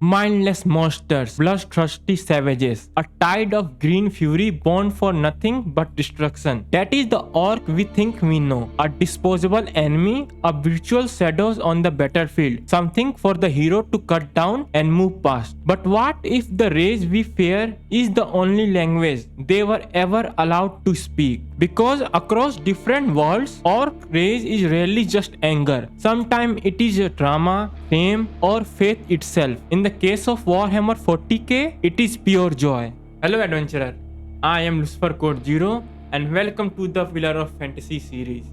Mindless monsters, bloodthirsty savages, a tide of green fury born for nothing but destruction. That is the orc we think we know. A disposable enemy, a virtual shadows on the battlefield, something for the hero to cut down and move past. But what if the rage we fear is the only language they were ever allowed to speak? Because across different worlds, orc rage is rarely just anger. Sometimes it is a trauma, shame, or faith itself. In the case of Warhammer 40k, it is pure joy. Hello adventurer, I am LuciferCodeZero and welcome to the Pillar of Fantasy series.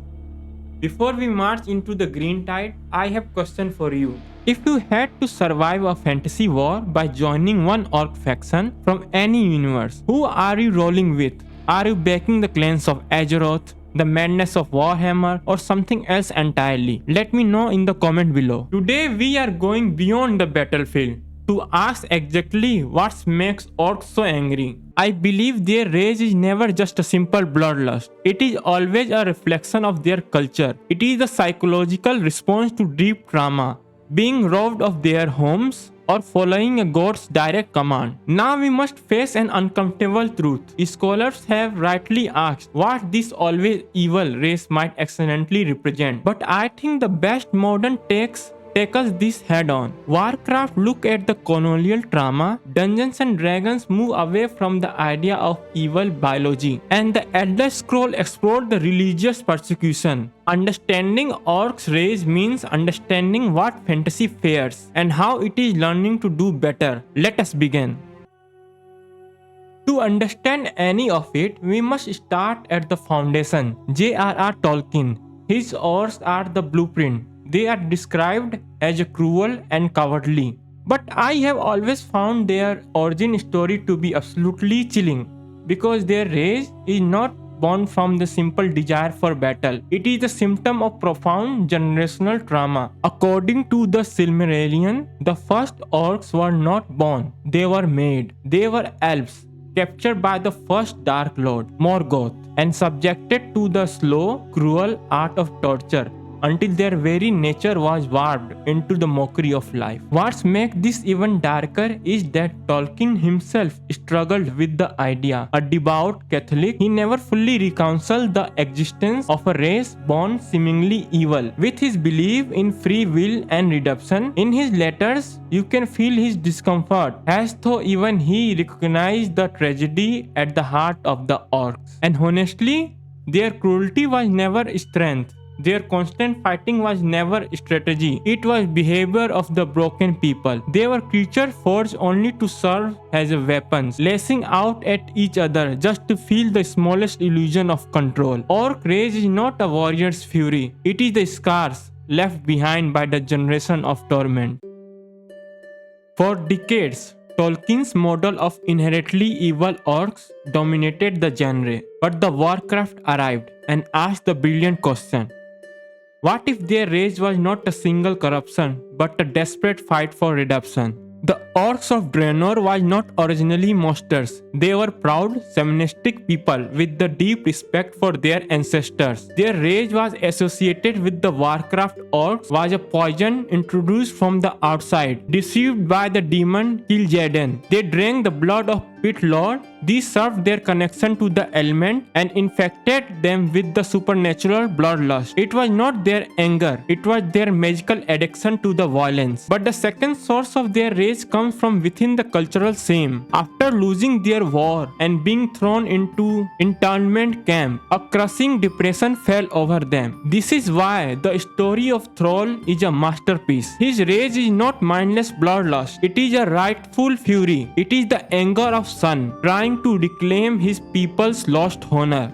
Before we march into the Green Tide, I have a question for you. If you had to survive a fantasy war by joining one orc faction from any universe, who are you rolling with? Are you backing the clans of Azeroth, the madness of Warhammer, or something else entirely? Let me know in the comment below. Today we are going beyond the battlefield to ask exactly what makes orcs so angry. I believe their rage is never just a simple bloodlust. It is always a reflection of their culture. It is a psychological response to deep trauma, being robbed of their homes, or following a god's direct command. Now we must face an uncomfortable truth. Scholars have rightly asked what this always evil race might accidentally represent. But I think the best modern takes tackles this head on. Warcraft look at the colonial trauma, Dungeons and Dragons move away from the idea of evil biology, and the Elder Scroll explore the religious persecution. Understanding orcs' rage means understanding what fantasy fears and how it is learning to do better. Let us begin. To understand any of it, we must start at the foundation. J.R.R. Tolkien. His orcs are the blueprint. They are described as cruel and cowardly. But I have always found their origin story to be absolutely chilling, because their rage is not born from the simple desire for battle. It is a symptom of profound generational trauma. According to the Silmarillion, the first orcs were not born, they were made. They were elves, captured by the first Dark Lord, Morgoth, and subjected to the slow, cruel art of torture until their very nature was warped into the mockery of life. What makes this even darker is that Tolkien himself struggled with the idea. A devout Catholic, he never fully reconciled the existence of a race born seemingly evil with his belief in free will and redemption. In his letters, you can feel his discomfort, as though even he recognized the tragedy at the heart of the orcs. And honestly, their cruelty was never strength. Their constant fighting was never strategy. It was behavior of the broken people. They were creatures forged only to serve as weapons, lashing out at each other just to feel the smallest illusion of control. Orc rage is not a warrior's fury. It is the scars left behind by the generation of torment. For decades, Tolkien's model of inherently evil orcs dominated the genre. But the Warcraft arrived and asked the brilliant question: what if their rage was not a single corruption, but a desperate fight for redemption? The orcs of Draenor was not originally monsters. They were proud, shamanistic people with the deep respect for their ancestors. Their rage was associated with the Warcraft orcs was a poison introduced from the outside, deceived by the demon Kil'jaeden. They drank the blood of Pit Lord. These served their connection to the element and infected them with the supernatural bloodlust. It was not their anger, it was their magical addiction to the violence. But the second source of their rage comes from within the cultural shame. After losing their war and being thrown into internment camp, a crushing depression fell over them. This is why the story of Thrall is a masterpiece. His rage is not mindless bloodlust, it is a rightful fury. It is the anger of Sun trying to reclaim his people's lost honor.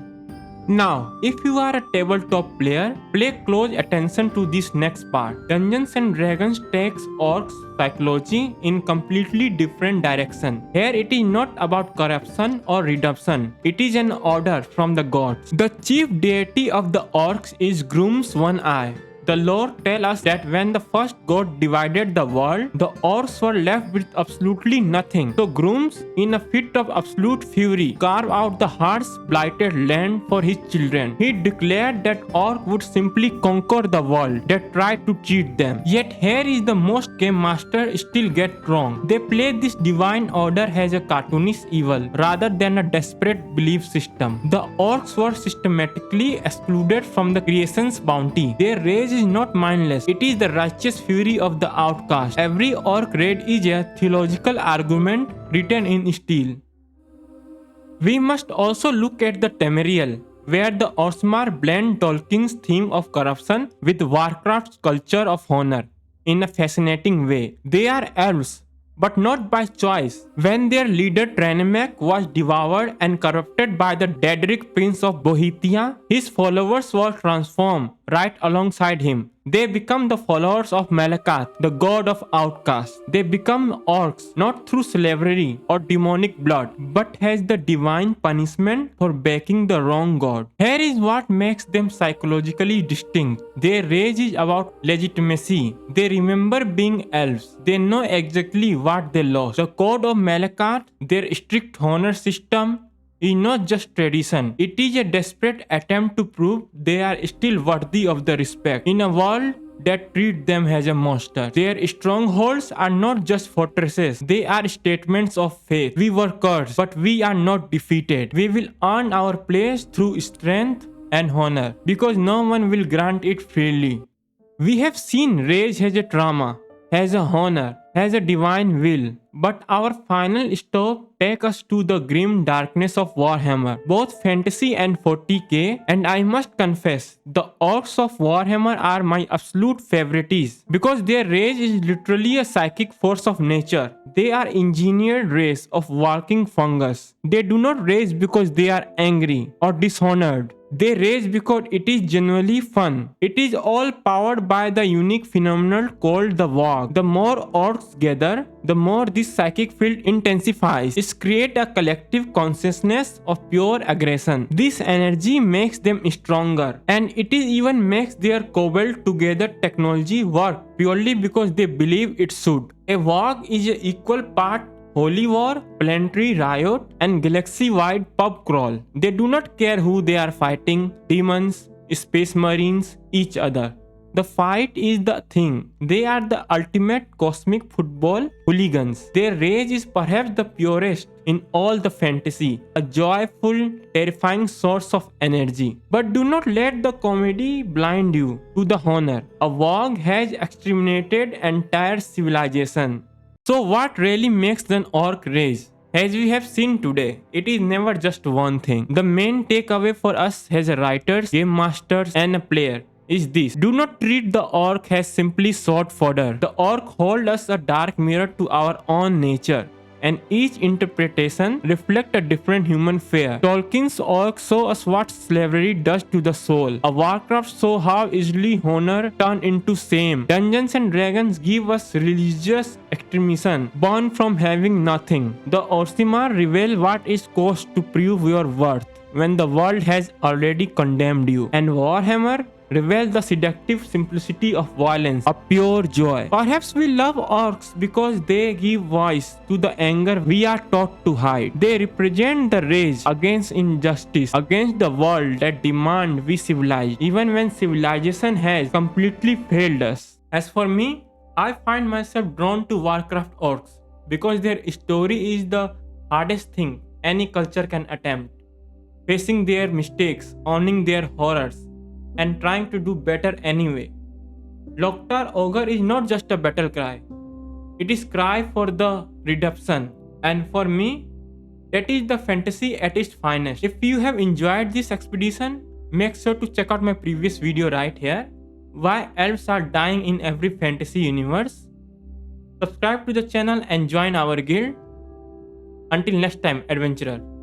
Now, if you are a tabletop player, pay close attention to this next part. Dungeons and Dragons takes Orc Psychology in completely different direction. Here it is not about corruption or redemption. It is an order from the gods. The chief deity of the Orcs is Gruumsh One Eye, The lore tells us that when the first god divided the world, the orcs were left with absolutely nothing. So Gruumsh, in a fit of absolute fury, carved out the harsh, blighted land for his children. He declared that orcs would simply conquer the world that tried to cheat them. Yet here is the most game master still get wrong. They play this divine order as a cartoonish evil rather than a desperate belief system. The orcs were systematically excluded from the creation's bounty. Their rage is not mindless, it is the righteous fury of the outcast. Every orc raid is a theological argument written in steel. We must also look at the Tamriel, where the Orsimer blend Tolkien's theme of corruption with Warcraft's culture of honor in a fascinating way. They are elves, but not by choice. When their leader Tranemek was devoured and corrupted by the Daedric Prince of Bohemia, his followers were transformed right alongside him. They become the followers of Malakath, the god of outcasts. They become orcs not through slavery or demonic blood, but as the divine punishment for backing the wrong god. Here is what makes them psychologically distinct. Their rage is about legitimacy. They remember being elves. They know exactly what they lost. The code of Malakath, their strict honor system, is not just tradition. It is a desperate attempt to prove they are still worthy of the respect in a world that treats them as a monster. Their strongholds are not just fortresses, they are statements of faith. We were cursed, but we are not defeated. We will earn our place through strength and honor, because no one will grant it freely. We have seen rage as a trauma, as a honor, as a divine will. But our final stop takes us to the grim darkness of Warhammer, both fantasy and 40k, and I must confess, the orcs of Warhammer are my absolute favorites because their rage is literally a psychic force of nature. They are engineered race of walking fungus. They do not rage because they are angry or dishonored. They rage because it is genuinely fun. It is all powered by the unique phenomenon called the WAAAGH. The more orcs gather, the more this psychic field intensifies. It creates a collective consciousness of pure aggression. This energy makes them stronger, and it even makes their cobbled together technology work purely because they believe it should. A WAAAGH is an equal part holy war, planetary riot, and galaxy-wide pub crawl. They do not care who they are fighting, demons, space marines, each other. The fight is the thing. They are the ultimate cosmic football hooligans. Their rage is perhaps the purest in all the fantasy, a joyful, terrifying source of energy. But do not let the comedy blind you to the honor. A WAAAGH has exterminated entire civilization. So what really makes an orc rage? As we have seen today, it is never just one thing. The main takeaway for us as writers, game masters, and a player is this: do not treat the orc as simply sword fodder. The orc holds us a dark mirror to our own nature, and each interpretation reflects a different human fare. Tolkien's orcs show us what slavery does to the soul. A Warcraft show how easily honor turns into shame. Dungeons and Dragons give us religious extremism born from having nothing. The Orsimer reveal what it costs to prove your worth when the world has already condemned you. And Warhammer reveal the seductive simplicity of violence, a pure joy. Perhaps we love orcs because they give voice to the anger we are taught to hide. They represent the rage against injustice, against the world that demand we civilize, even when civilization has completely failed us. As for me, I find myself drawn to Warcraft orcs because their story is the hardest thing any culture can attempt. Facing their mistakes, owning their horrors, and trying to do better anyway. Loktar Ogre is not just a battle cry. It is cry for the redemption. And for me, that is the fantasy at its finest. If you have enjoyed this expedition, make sure to check out my previous video right here, why elves are dying in every fantasy universe. Subscribe to the channel and join our guild. Until next time, adventurer.